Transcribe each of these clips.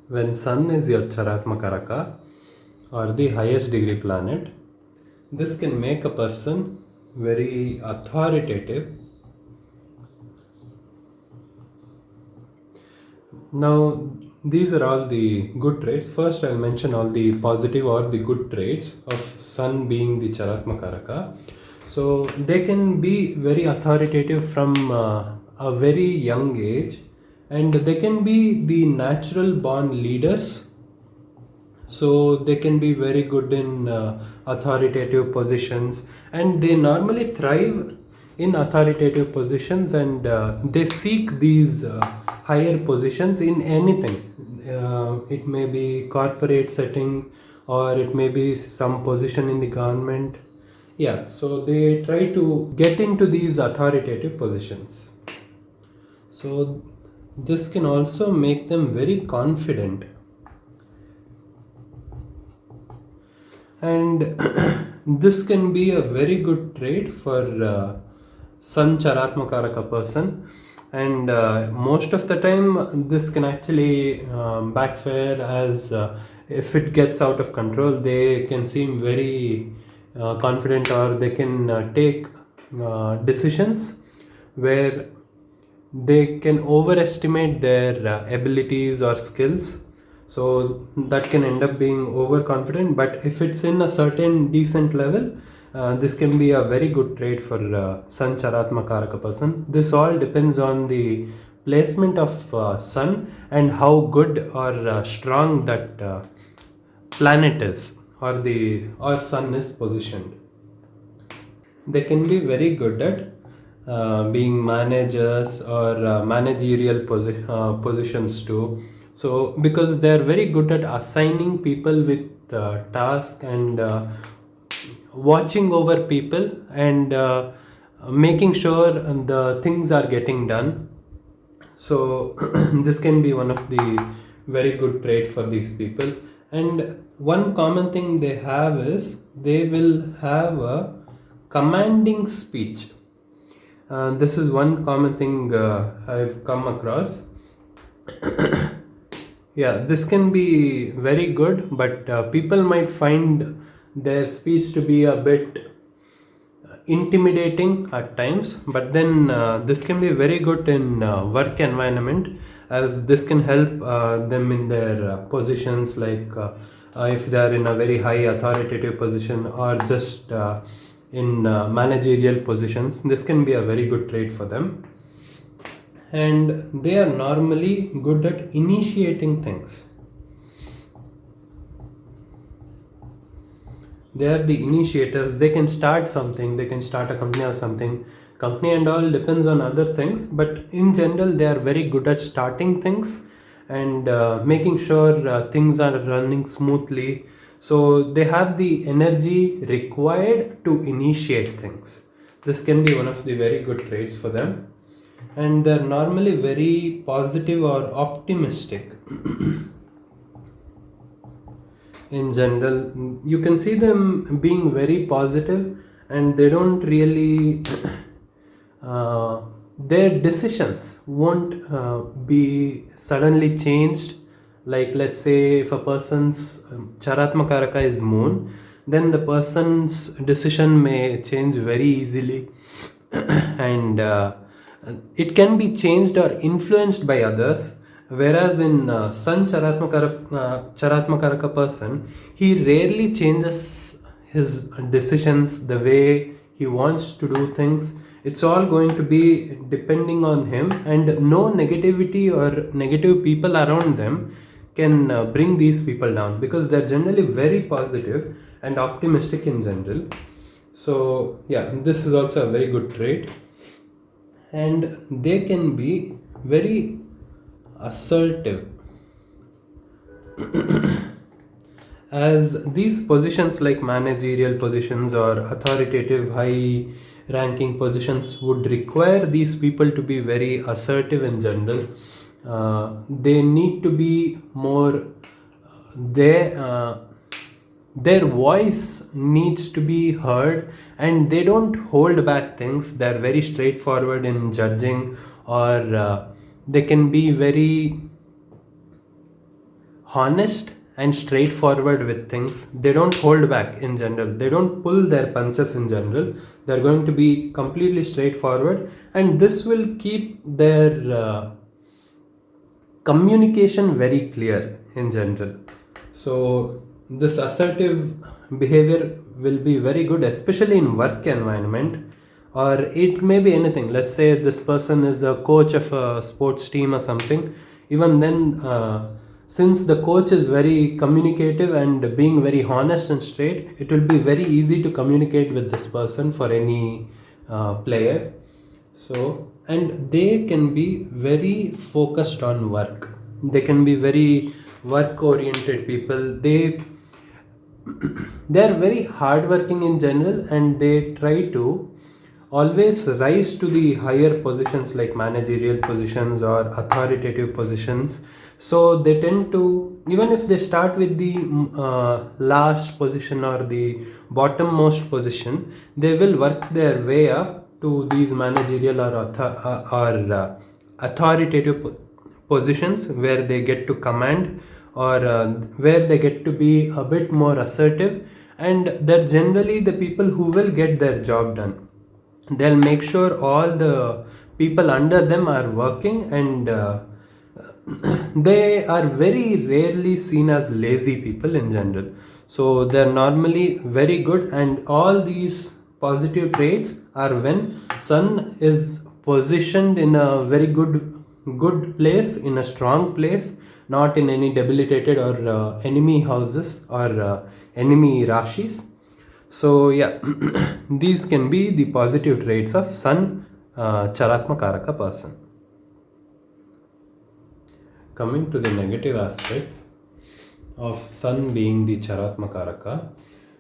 When Sun is your Chara Atmakaraka or the highest degree planet, this can make a person very authoritative. Now, these are all the good traits. First, I'll mention all the positive or the good traits of Sun being the Chara Atmakaraka. So, they can be very authoritative from a very young age, and they can be the natural born leaders. So they can be very good in authoritative positions, and they normally thrive in authoritative positions, and they seek these higher positions in anything. It may be corporate setting, or it may be some position in the government. Yeah, so they try to get into these authoritative positions. So this can also make them very confident, and this can be a very good trait for Sun Charatmakaraka person, and most of the time this can actually backfire, as if it gets out of control they can seem very confident, or they can take decisions where they can overestimate their abilities or skills. So that can end up being overconfident, but if it's in a certain decent level, this can be a very good trait for Sun Charatmakaraka person. This all depends on the placement of Sun and how good or strong that planet is, or Sun is positioned. They can be very good at being managers or managerial positions too. So because they are very good at assigning people with tasks, and watching over people, and making sure the things are getting done. So this can be one of the very good trait for these people. And one common thing they have is they will have a commanding speech. This is one common thing I've come across. Yeah, this can be very good, but people might find their speech to be a bit intimidating at times. But then this can be very good in work environment, as this can help them in their positions, like if they are in a very high authoritative position, or just in managerial positions. This can be a very good trait for them, and they are normally good at initiating things. They are the initiators. They can start something, they can start a company or something. Company and all depends on other things, but in general they are very good at starting things, and making sure things are running smoothly. So they have the energy required to initiate things. This can be one of the very good traits for them, and they're normally very positive or optimistic. In general, you can see them being very positive, and they don't really their decisions won't be suddenly changed. Like, let's say if a person's Charatmakaraka is moon, then the person's decision may change very easily. And it can be changed or influenced by others. Whereas in Sun Charatmakaraka person, he rarely changes his decisions, the way he wants to do things. It's all going to be depending on him, and no negativity or negative people around them can bring these people down, because they're generally very positive and optimistic in general. So yeah, this is also a very good trait, and they can be very assertive. As these positions, like managerial positions or authoritative high ranking positions, would require these people to be very assertive in general. They need to be more, they their voice needs to be heard, and they don't hold back things. They're very straightforward in judging, or they can be very honest and straightforward with things. They don't hold back in general. They don't pull their punches in general. They're going to be completely straightforward, and this will keep their communication very clear in general. So this assertive behavior will be very good, especially in work environment, or it may be anything. Let's say this person is a coach of a sports team or something. Even then, since the coach is very communicative and being very honest and straight, it will be very easy to communicate with this person for any player. So, and they can be very focused on work. They can be very work oriented people. They are very hardworking in general, and they try to always rise to the higher positions like managerial positions or authoritative positions. So they tend to, even if they start with the last position or the bottommost position, they will work their way up to these managerial or authoritative positions where they get to command, or where they get to be a bit more assertive, and they're generally the people who will get their job done. They'll make sure all the people under them are working, and they are very rarely seen as lazy people in general. So they're normally very good, and all these positive traits are when sun is positioned in a very good place, in a strong place, not in any debilitated or enemy houses or enemy rashis. So yeah, these can be the positive traits of sun Charatmakaraka person. Coming to the negative aspects of sun being the Charatmakaraka,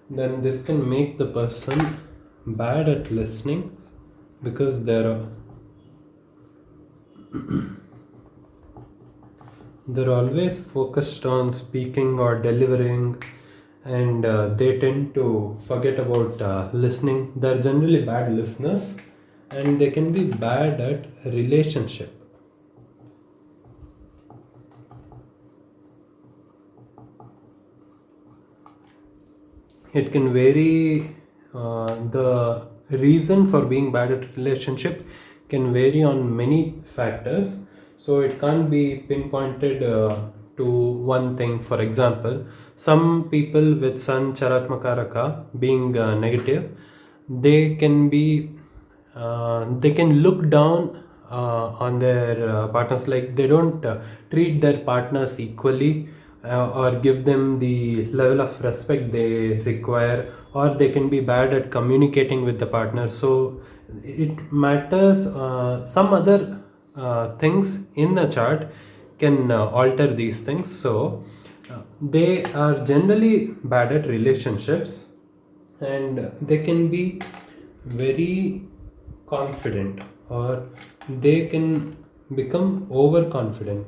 then this can make the person bad at listening, because they're always focused on speaking or delivering, and they tend to forget about listening. They're generally bad listeners, and they can be bad at relationship. It can vary. The reason for being bad at relationship can vary on many factors, so it can't be pinpointed to one thing. For example, some people with sun Charatmakaraka being negative, they can be they can look down on their partners, like they don't treat their partners equally, or give them the level of respect they require, or they can be bad at communicating with the partner. So it matters, some other things in the chart can alter these things. So they are generally bad at relationships, and they can be very confident, or they can become overconfident.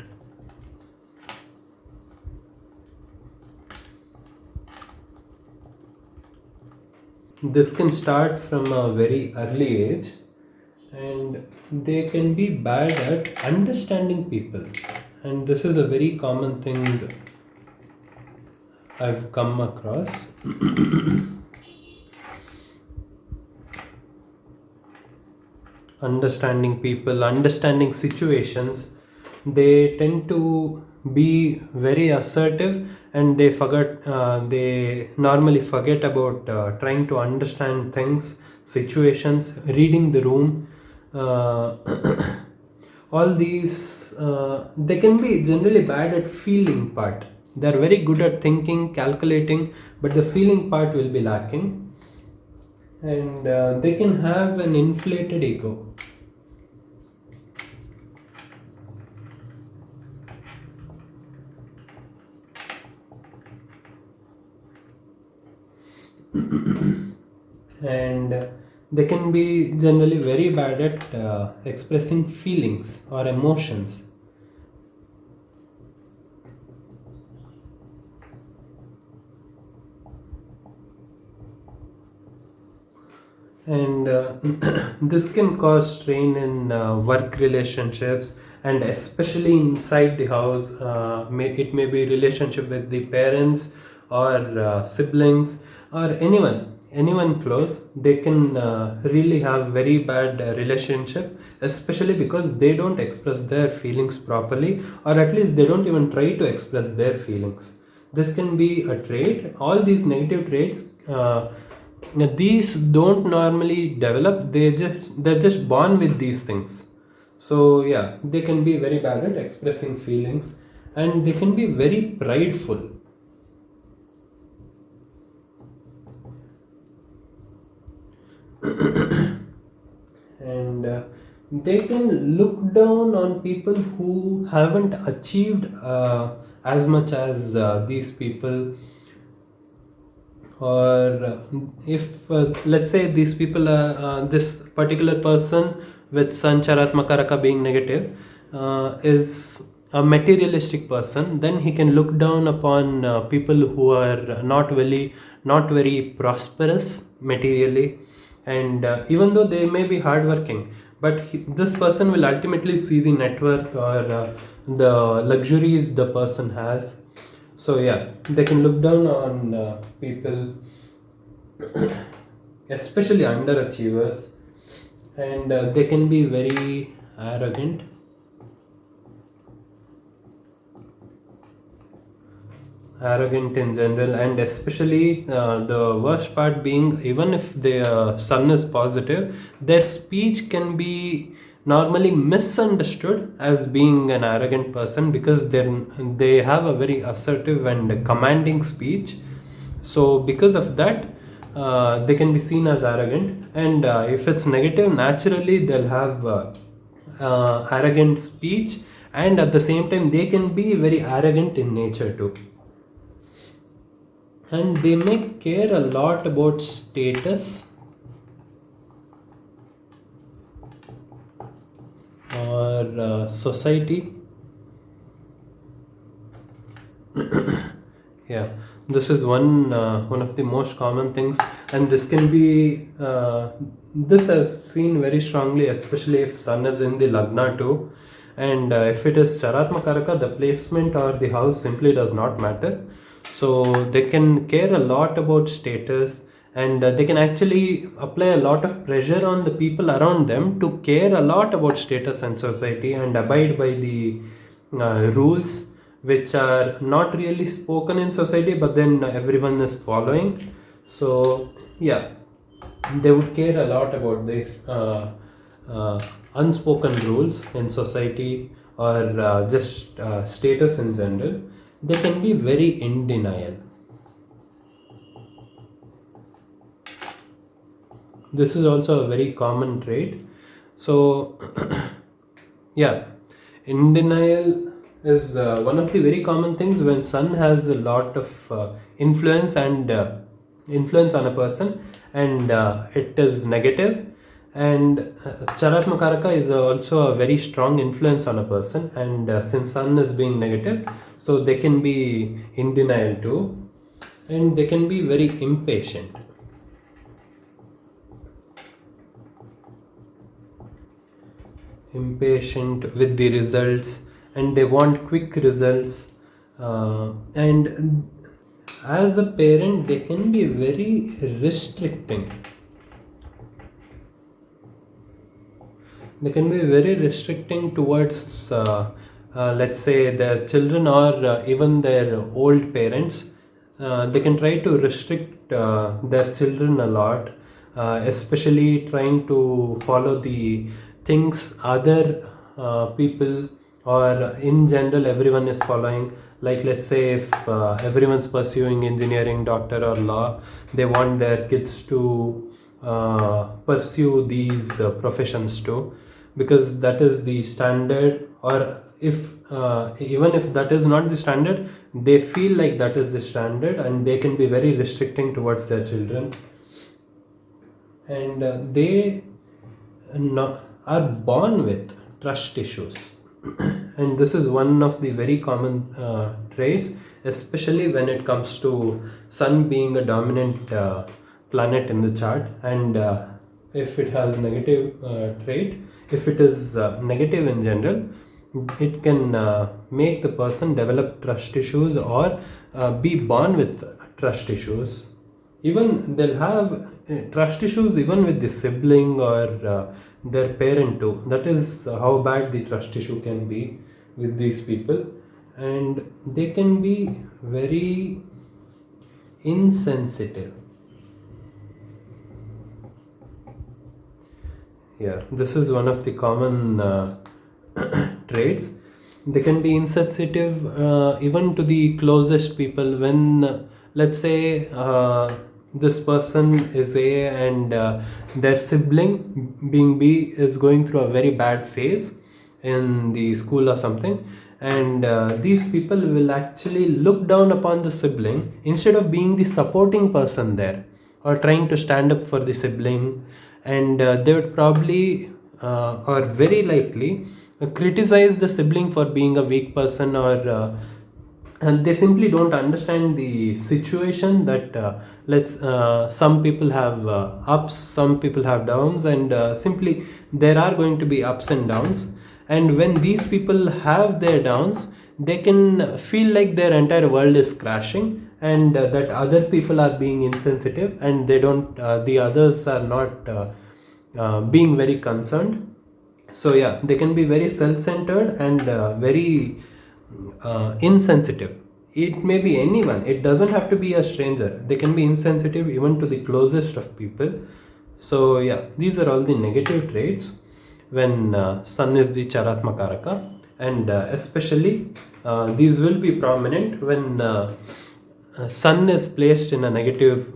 This can start from a very early age, and they can be bad at understanding people, and this is a very common thing I've come across. Understanding people, understanding situations, they tend to be very assertive, and they normally forget about trying to understand things, situations, reading the room. uh, all these they can be generally bad at feeling part. They're very good at thinking, calculating, but the feeling part will be lacking, and they can have an inflated ego. And they can be generally very bad at expressing feelings or emotions. And this can cause strain in work relationships, and especially inside the house. It may be relationship with the parents or siblings or anyone close. They can really have very bad relationship, especially because they don't express their feelings properly, or at least they don't even try to express their feelings. This can be a trait. All these negative traits, these don't normally develop. They're just born with these things. So yeah, they can be very bad at expressing feelings, and they can be very prideful. And they can look down on people who haven't achieved as much as these people. Or if let's say these people this particular person with Sun Chara Atmakaraka being negative is a materialistic person, then he can look down upon people who are not very prosperous materially. And even though they may be hardworking, but this person will ultimately see the net worth or the luxuries the person has. So yeah, they can look down on people, especially underachievers, and they can be very arrogant in general. And especially the worst part being, even if the sun is positive, their speech can be normally misunderstood as being an arrogant person, because they have a very assertive and commanding speech. So because of that, they can be seen as arrogant. And if it's negative, naturally they'll have arrogant speech, and at the same time they can be very arrogant in nature too. And they may care a lot about status or society. Yeah, this is one of the most common things, and this can be this I've seen very strongly, especially if sun is in the lagna too. And if it is Charatmakaraka, the placement or the house simply does not matter. So they can care a lot about status, and they can actually apply a lot of pressure on the people around them to care a lot about status and society, and abide by the rules which are not really spoken in society, but then everyone is following. So yeah, they would care a lot about this unspoken rules in society, or just status in general. They can be very in denial. This is also a very common trait. So yeah, in denial is one of the very common things when sun has a lot of influence on a person, and it is negative. And Charatmakaraka is also a very strong influence on a person, and since sun is being negative, so they can be in denial too, and they can be very impatient. With the results, and they want quick results. And as a parent, they can be very restricting. They can be very restricting towards let's say their children, or even their old parents. They can try to restrict their children a lot, especially trying to follow the things other people, or in general everyone is following. Like, let's say if everyone's pursuing engineering, doctor, or law, they want their kids to pursue these professions too, because that is the standard. Or if even if that is not the standard, they feel like that is the standard, and they can be very restricting towards their children. And they are born with trust issues. And this is one of the very common traits, especially when it comes to sun being a dominant planet in the chart. And if it has negative trait, if it is negative in general, it can make the person develop trust issues or be born with trust issues. Even they'll have trust issues even with the sibling or their parent too. That is how bad the trust issue can be with these people. And they can be very insensitive. Yeah, this is one of the common traits. They can be insensitive even to the closest people. When, let's say, this person is A and their sibling, being B, is going through a very bad phase in the school or something, and these people will actually look down upon the sibling instead of being the supporting person there or trying to stand up for the sibling. And they would probably or very likely criticize the sibling for being a weak person, or and they simply don't understand the situation that let's some people have ups, some people have downs, and simply there are going to be ups and downs. And when these people have their downs, they can feel like their entire world is crashing, and that other people are being insensitive, and they don't the others are not being very concerned. So yeah, they can be very self-centered and very insensitive. It may be anyone, it doesn't have to be a stranger. They can be insensitive even to the closest of people. So yeah, these are all the negative traits when sun is the Charatmakaraka. And especially these will be prominent when sun is placed in a negative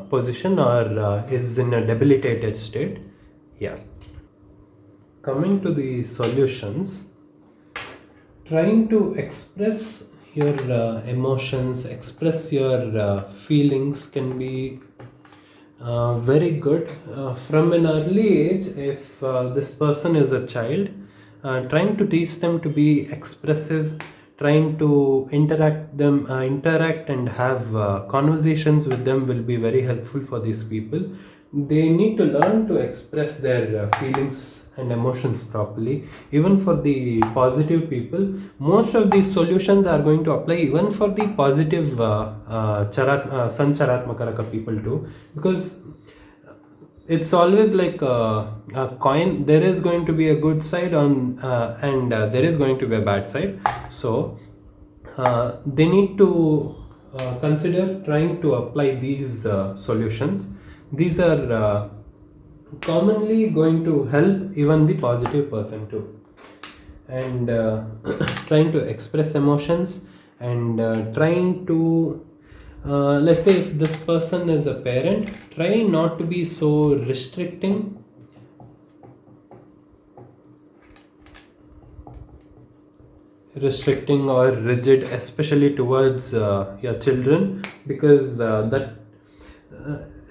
position or is in a debilitated state. Yeah. Coming to the solutions, trying to express your emotions, express your feelings can be very good from an early age. If this person is a child, trying to teach them to be expressive, trying to interact and have conversations with them will be very helpful for these people. They need to learn to express their feelings and emotions properly. Even for the positive people, most of these solutions are going to apply even for the positive Sun Charatmakaraka people too, because it's always like a coin. There is going to be a good side on and there is going to be a bad side. So they need to consider trying to apply these solutions. These are commonly going to help even the positive person too. And trying to express emotions, and trying to let's say if this person is a parent, try not to be so restricting or rigid, especially towards your children, because that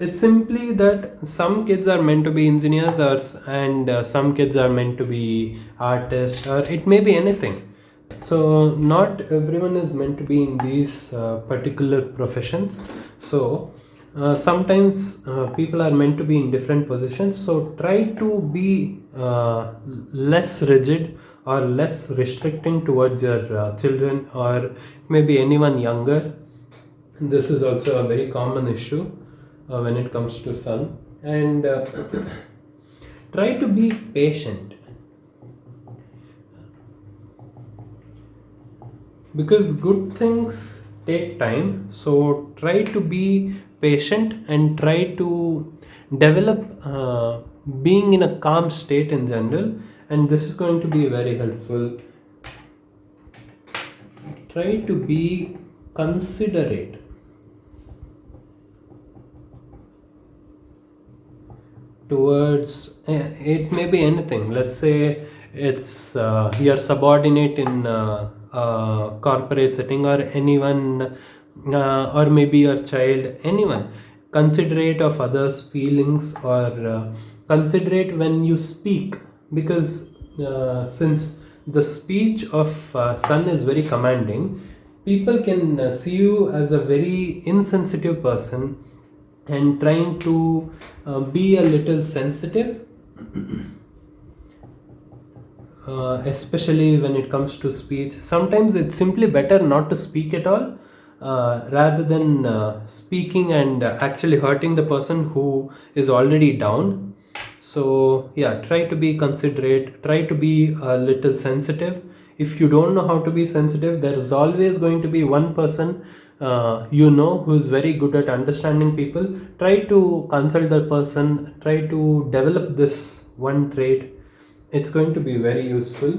it's simply that some kids are meant to be engineers, and some kids are meant to be artists, or it may be anything. So not everyone is meant to be in these particular professions. So sometimes people are meant to be in different positions. So try to be less rigid or less restricting towards your children, or maybe anyone younger. This is also a very common issue when it comes to sun. And try to be patient, because good things take time. So try to be patient and try to develop being in a calm state in general, and this is going to be very helpful. Try to be considerate towards it may be anything. Let's say it's your subordinate in a corporate setting, or anyone, or maybe your child, anyone. Considerate of others feelings, or considerate when you speak, because since the speech of sun is very commanding, people can see you as a very insensitive person, and trying to be a little sensitive. especially when it comes to speech. Sometimes it's simply better not to speak at all, rather than speaking and actually hurting the person who is already down. So yeah, try to be considerate, try to be a little sensitive. If you don't know how to be sensitive, there is always going to be one person who is very good at understanding people. Try to consult that person, try to develop this one trait. It's going to be very useful.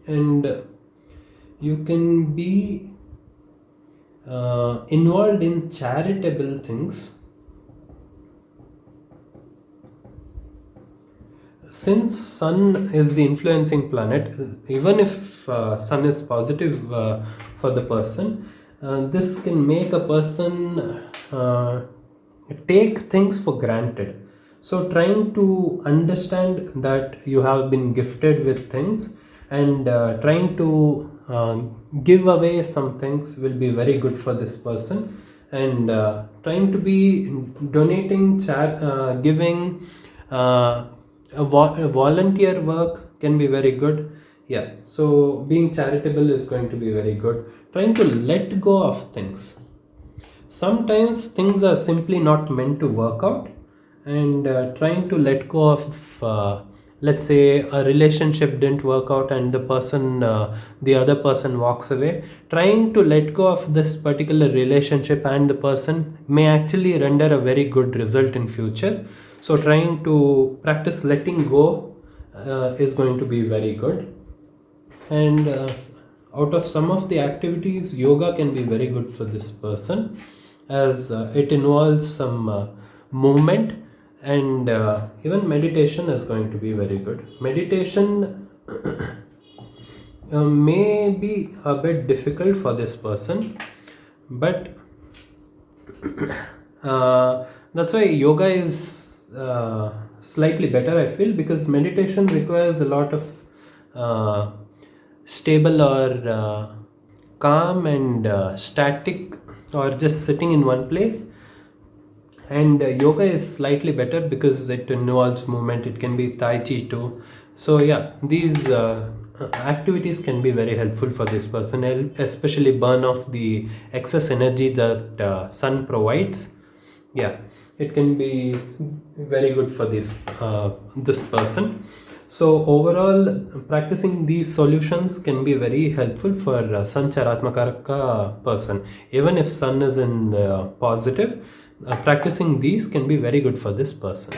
And you can be involved in charitable things. Since sun is the influencing planet, even if sun is positive for the person, this can make a person take things for granted. So trying to understand that you have been gifted with things, and trying to give away some things will be very good for this person. And trying to be donating, giving, a volunteer work can be very good. Yeah, so being charitable is going to be very good. Trying to let go of things. Sometimes things are simply not meant to work out, and trying to let go of, let's say a relationship didn't work out and the other person walks away. Trying to let go of this particular relationship and the person may actually render a very good result in future. So trying to practice letting go is going to be very good. And out of some of the activities, yoga can be very good for this person, as it involves some movement. And even meditation is going to be very good. Meditation may be a bit difficult for this person, but that's why yoga is slightly better, I feel, because meditation requires a lot of stable or calm and static, or just sitting in one place. And yoga is slightly better because it involves movement. It can be tai chi too. So yeah, these activities can be very helpful for this person, especially burn off the excess energy that sun provides. Yeah, it can be very good for this person. So overall, practicing these solutions can be very helpful for sun Chara Atmakaraka person. Even if sun is in positive, practicing these can be very good for this person.